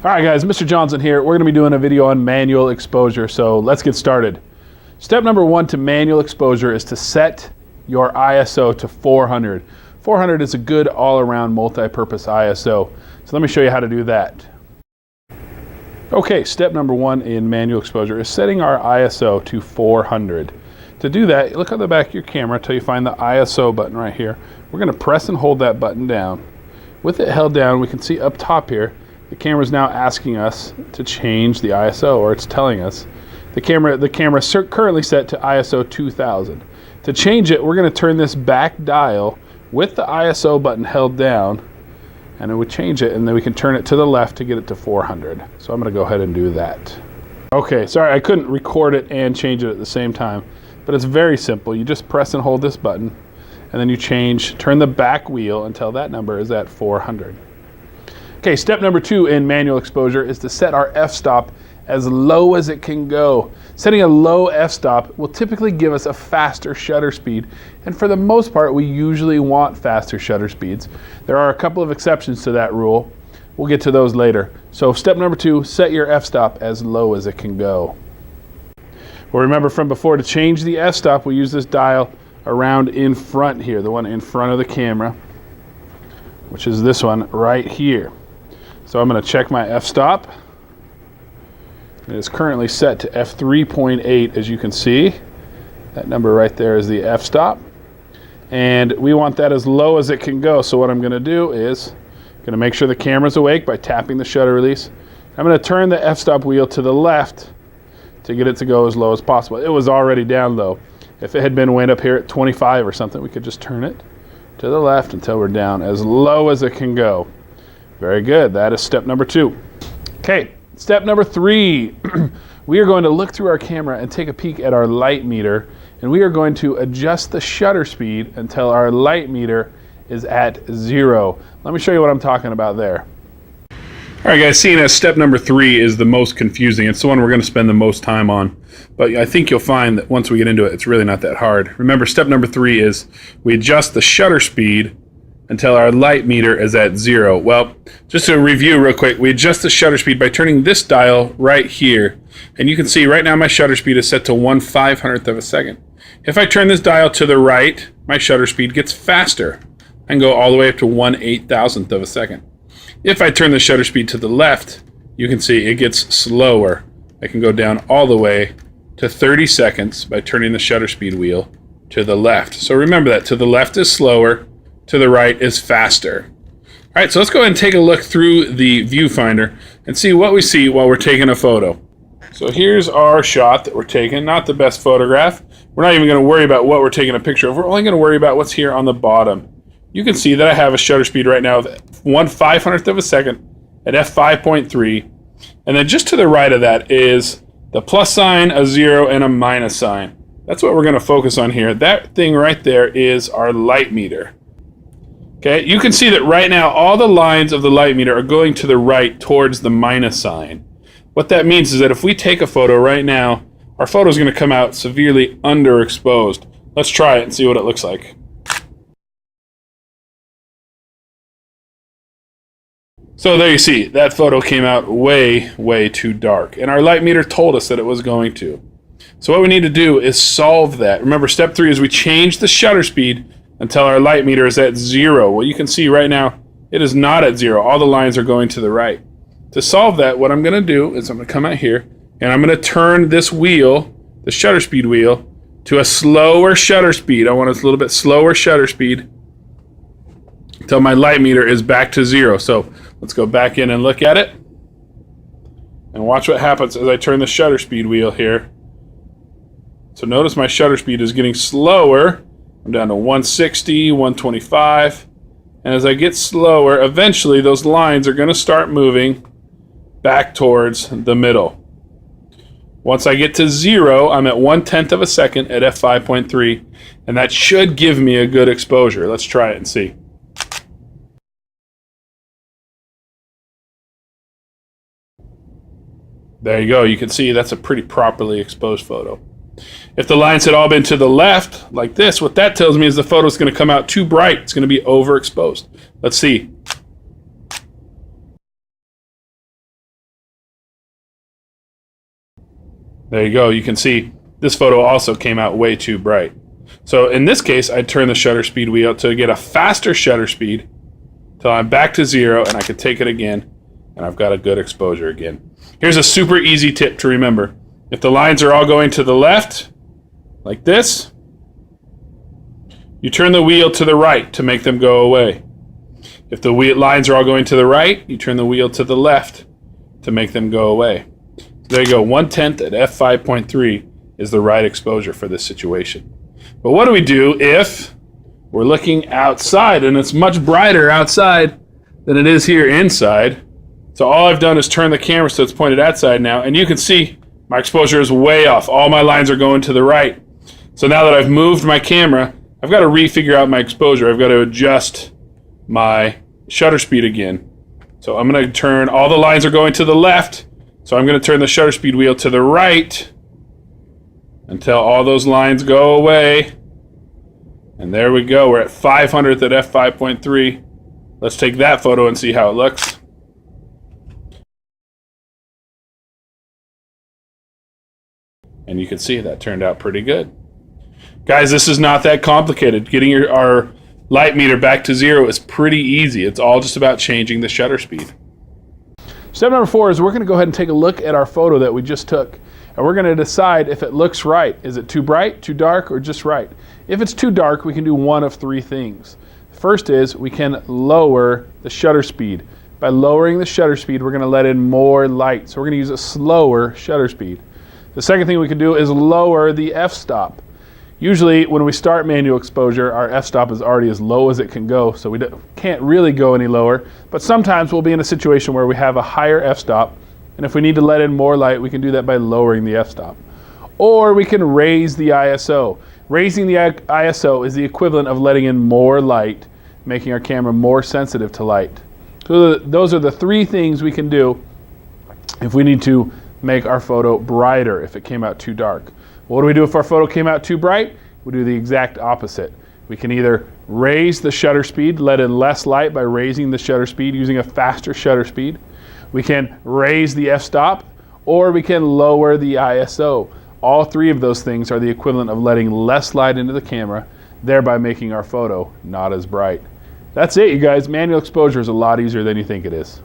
Alright guys, Mr. Johnson here. We're going to be doing a video on manual exposure, so let's get started. Step number one to manual exposure is to set your ISO to 400. 400 is a good all-around multi-purpose ISO. So let me show you how to do that. Okay, step number one in manual exposure is setting our ISO to 400. To do that, look on the back of your camera until you find the ISO button right here. We're going to press and hold that button down. With it held down, we can see up top here, the camera is now asking us to change the ISO, or it's telling us. The camera is currently set to ISO 2000. To change it, we're going to turn this back dial with the ISO button held down, and it would change it, and then we can turn it to the left to get it to 400. So I'm going to go ahead and do that. Okay, sorry, I couldn't record it and change it at the same time, but it's very simple. You just press and hold this button, and then you turn the back wheel until that number is at 400. Okay, step number two in manual exposure is to set our f-stop as low as it can go. Setting a low f-stop will typically give us a faster shutter speed, and for the most part, we usually want faster shutter speeds. There are a couple of exceptions to that rule. We'll get to those later. So step number two, set your f-stop as low as it can go. Well, remember from before, to change the f-stop, we use this dial around in front here, the one in front of the camera, which is this one right here. So I'm going to check my f-stop. It is currently set to f3.8, as you can see. That number right there is the f-stop. And we want that as low as it can go. So what I'm going to do is going to make sure the camera's awake by tapping the shutter release. I'm going to turn the f-stop wheel to the left to get it to go as low as possible. It was already down low. If it had been way up here at 25 or something, we could just turn it to the left until we're down as low as it can go. Very good. That is step number two. Okay, step number three. We are going to look through our camera and take a peek at our light meter, and we are going to adjust the shutter speed until our light meter is at 0. Let me show you what I'm talking about there. All right, guys, seeing as step number three is the most confusing, it's the one we're going to spend the most time on, but I think you'll find that once we get into it, it's really not that hard. Remember, step number three is we adjust the shutter speed until our light meter is at 0. Well, just to review real quick, we adjust the shutter speed by turning this dial right here. And you can see right now my shutter speed is set to 1/500th of a second. If I turn this dial to the right, my shutter speed gets faster. I can go all the way up to 1/8000th of a second. If I turn the shutter speed to the left, you can see it gets slower. I can go down all the way to 30 seconds by turning the shutter speed wheel to the left. So remember that, to the left is slower, to the right is faster. All right, so let's go ahead and take a look through the viewfinder and see what we see while we're taking a photo. So here's our shot that we're taking, not the best photograph. We're not even going to worry about what we're taking a picture of. We're only going to worry about what's here on the bottom. You can see that I have a shutter speed right now of 1/500th of a second at f5.3. And then just to the right of that is the plus sign, a 0, and a minus sign. That's what we're going to focus on here. That thing right there is our light meter. Okay, you can see that right now all the lines of the light meter are going to the right towards the minus sign. What that means is that if we take a photo right now, our photo is going to come out severely underexposed. Let's try it and see what it looks like. So there you see, that photo came out way, way too dark. And our light meter told us that it was going to. So what we need to do is solve that. Remember, step three is we change the shutter speed until our light meter is at 0. Well, you can see right now, it is not at 0. All the lines are going to the right. To solve that, what I'm going to do is I'm going to come out here, and I'm going to turn this wheel, the shutter speed wheel, to a slower shutter speed. I want a little bit slower shutter speed until my light meter is back to 0. So let's go back in and look at it. And watch what happens as I turn the shutter speed wheel here. So notice my shutter speed is getting slower. I'm down to 160, 125, and as I get slower, eventually those lines are going to start moving back towards the middle. Once I get to 0, I'm at 1/10th of a second at f5.3, and that should give me a good exposure. Let's try it and see. There you go. You can see that's a pretty properly exposed photo. If the lines had all been to the left, like this, what that tells me is the photo is going to come out too bright. It's going to be overexposed. Let's see. There you go. You can see this photo also came out way too bright. So in this case, I turn the shutter speed wheel to get a faster shutter speed till I'm back to 0, and I can take it again, and I've got a good exposure again. Here's a super easy tip to remember. If the lines are all going to the left, like this, you turn the wheel to the right to make them go away. If the lines are all going to the right, you turn the wheel to the left to make them go away. So there you go, 1/10 at f5.3 is the right exposure for this situation. But what do we do if we're looking outside and it's much brighter outside than it is here inside? So all I've done is turn the camera so it's pointed outside now, and you can see my exposure is way off. All my lines are going to the right. So now that I've moved my camera, I've got to refigure out my exposure. I've got to adjust my shutter speed again. So I'm going to turn, all the lines are going to the left, so I'm going to turn the shutter speed wheel to the right until all those lines go away. And there we go. We're at 500th at f5.3. Let's take that photo and see how it looks. And you can see that turned out pretty good. Guys, this is not that complicated. Getting our light meter back to 0 is pretty easy. It's all just about changing the shutter speed. Step number 4 is we're going to go ahead and take a look at our photo that we just took. And we're going to decide if it looks right. Is it too bright, too dark, or just right? If it's too dark, we can do one of 3 things. First is we can lower the shutter speed. By lowering the shutter speed, we're going to let in more light. So we're going to use a slower shutter speed. The second thing we can do is lower the f-stop. Usually when we start manual exposure, our f-stop is already as low as it can go, so we can't really go any lower. But sometimes we'll be in a situation where we have a higher f-stop, and if we need to let in more light, we can do that by lowering the f-stop. Or we can raise the ISO. Raising the ISO is the equivalent of letting in more light, making our camera more sensitive to light. So those are the 3 things we can do if we need to make our photo brighter if it came out too dark. What do we do if our photo came out too bright? We do the exact opposite. We can either raise the shutter speed, let in less light by raising the shutter speed using a faster shutter speed. We can raise the f-stop, or we can lower the ISO. All 3 of those things are the equivalent of letting less light into the camera, thereby making our photo not as bright. That's it, you guys. Manual exposure is a lot easier than you think it is.